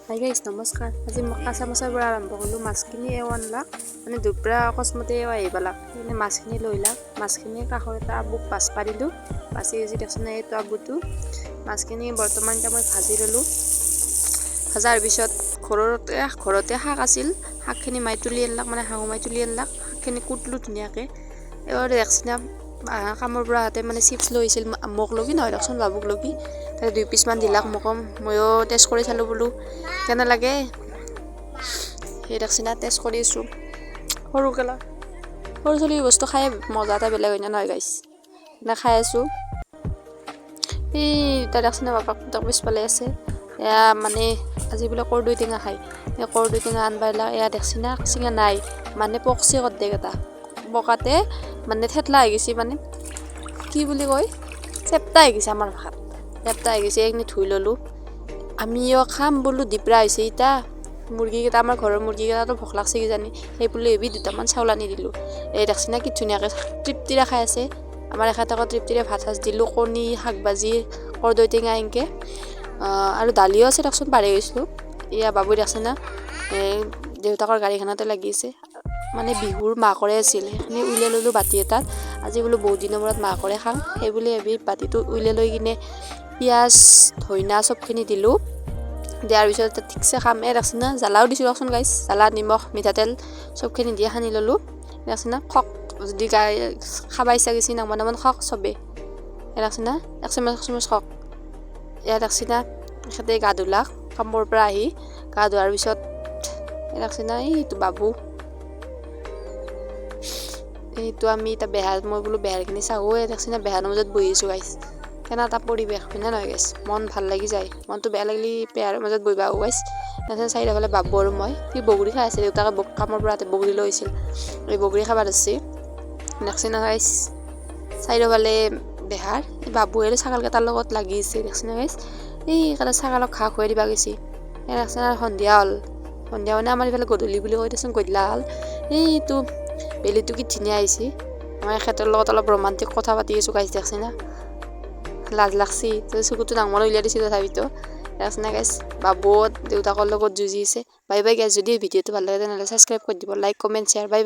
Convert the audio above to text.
Hi guys নমস্কাৰ। আজি মই আছামেছৰ পৰা আৰম্ভ কৰিলোঁ। মাছখিনি এও আনলাক, মানে দুপৰীয়া অকস্মাতে এও আহি পালাক। সেইকাৰণে মাছখিনি লৈ লাক। মাছখিনি কাষৰ এটা আবুক বাছ পাৰিলোঁ। বাছি গেছি দেখোন এইটো আবুটো। মাছখিনি বৰ্তমান এতিয়া মই ভাজি ল'লোঁ। ভাজাৰ পিছত ঘৰতে শাক আছিল। শাকখিনি মাই তুলি আনলাক, মানে শাহু মাই তুলি আনলাক। শাকখিনি কুটলোঁ ধুনীয়াকৈ। এওঁ দেখছিনা কামৰ পৰা আহোঁতে মানে চিপছ লৈ আহিছিল, মোক লগি নহয় দেখোন বাবুক লগি। তাতে 2 পিচমান দিলাক মোকো। ময়ো টেষ্ট কৰি চালোঁ বোলো কেনে লাগে। সেই দেখছিনা টেষ্ট কৰি আছোঁ। সৰু ছোৱালী বস্তু খাই মজা এটা বেলেগ হয় নহয় গাইছ। এনে খাই আছোঁ। এই দুটা দেখছিনা বাপাক পিছফালে আছে। এয়া মানে আজি বোলে কৰ্দৈ টেঙা খায়। এই কৰ্দৈ টেঙা আনবা লাক। এয়া দেখছিনা চিঙা নাই, মানে পকছে কৰ্দেকেইটা। পকাতে মানে থেতলা হৈ গৈছে, মানে কি বুলি কয়, চেপ্টা হৈ গৈছে আমাৰ ভাষাত। চেপ্টা হৈ গৈছে। এইখিনি ধুই ল'লোঁ। আমিও খাম বোলো, দিপৰা হৈছে ইতা। মুৰ্গীকেইটা, আমাৰ ঘৰৰ মুৰ্গীকেইটাতো ভোক লাগছে কিজানি, সেই বুলি ভাবি দুটামান চাউল আনি দিলোঁ। এই দেখছিনা কি ধুনীয়াকৈ তৃপ্তিৰে খাই আছে। আমাৰ এখেতকো তৃপ্তিৰে ভাত সাজ দিলোঁ। কণী, শাক ভাজি, কৰ্দৈ টেঙা এনেকৈ আৰু দালিও আছে দেখোন, পাহৰি গৈছিলোঁ। এয়া বাবু দেখছিনা দেউতাকৰ গাড়ীখনতে লাগি আছে। মানে বিহুৰ মাহকৰাই আছিল, সেইখিনি উলিয়াই ল'লোঁ বাতি এটাত। আজি বোলো বহুত দিনৰ মূৰত মাহকৰাই খাম, সেই বুলি ভাবি বাতিটো উলিয়াই লৈ কিনে পিঁয়াজ, ধইনা চবখিনি দিলোঁ। দিয়াৰ পিছত ঠিকছে খাম। দেখছিনা জ্বালাও দিছোঁ দেখোন গাইছ। জ্বালা, নিমখ, মিঠাতেল চবখিনি দিয়ে সানি ল'লোঁ। দেখছিনা খক, যদি খাব ইচ্ছা গৈছে নামান খক চবেই। দেখছিনা এক চামুচ খক। এয়া দেখছিনা এখেতে গা ধুলাক কামৰ পৰা আহি। গা ধোৱাৰ পিছত দেখছিনা এইটো বাবু, এইটো আমি এতিয়া মই বোলো বেহাৰখিনি চাওঁ। দেখছিনা বেহাৰ মাজত বহি আছোঁ গাইছ। কেনে এটা পৰিৱেশ হয় নে নহয় গাইছ। মন ভাল লাগি যায়। মনটো বেয়া লাগিলে বেহাৰ মাজত বহিব আহোঁ গাইছ। তাৰপিছত চাৰিওফালে বাবু আৰু মই, সি বগৰী খাই আছে। দেউতাকে কামৰ পৰা বগৰী লৈ আহিছিল, এই বগৰী খাব ধৰিছে। দেখছিনা গাইছ চাৰিওফালে বেহাৰ। এই বাবু আৰু ছাগলকেইটাৰ লগত লাগি আছে। দেখছিনা গাইছ, এই ছাগলক ঘাঁহ খুৱাই দিবা গৈছে। দেখছিনা সন্ধিয়া হ'ল। সন্ধিয়া মানে আমাৰ এইফালে গধূলি বুলি কৈ দেচোন, গধূলা হ'ল। এইটো বেলিটো কি ধুনীয়া আহিছে। মই এখেতৰ লগত অলপ ৰোমান্টিক কথা পাতি আছোঁ গাইছ। দেখছিনা লাজ লাগছি, চকুটো ডাঙৰ উলিয়াই দিছোঁ তথাপিতো। দেখছিনা গাইছ বাবু দেউতাকৰ লগত যুঁজি আছে। বাই বাই গাইছ। যদি ভিডিঅ'টো ভাল লাগে তেনেহ'লে ছাবস্ক্ৰাইব কৰি দিব, like, comment, share. Bye bye.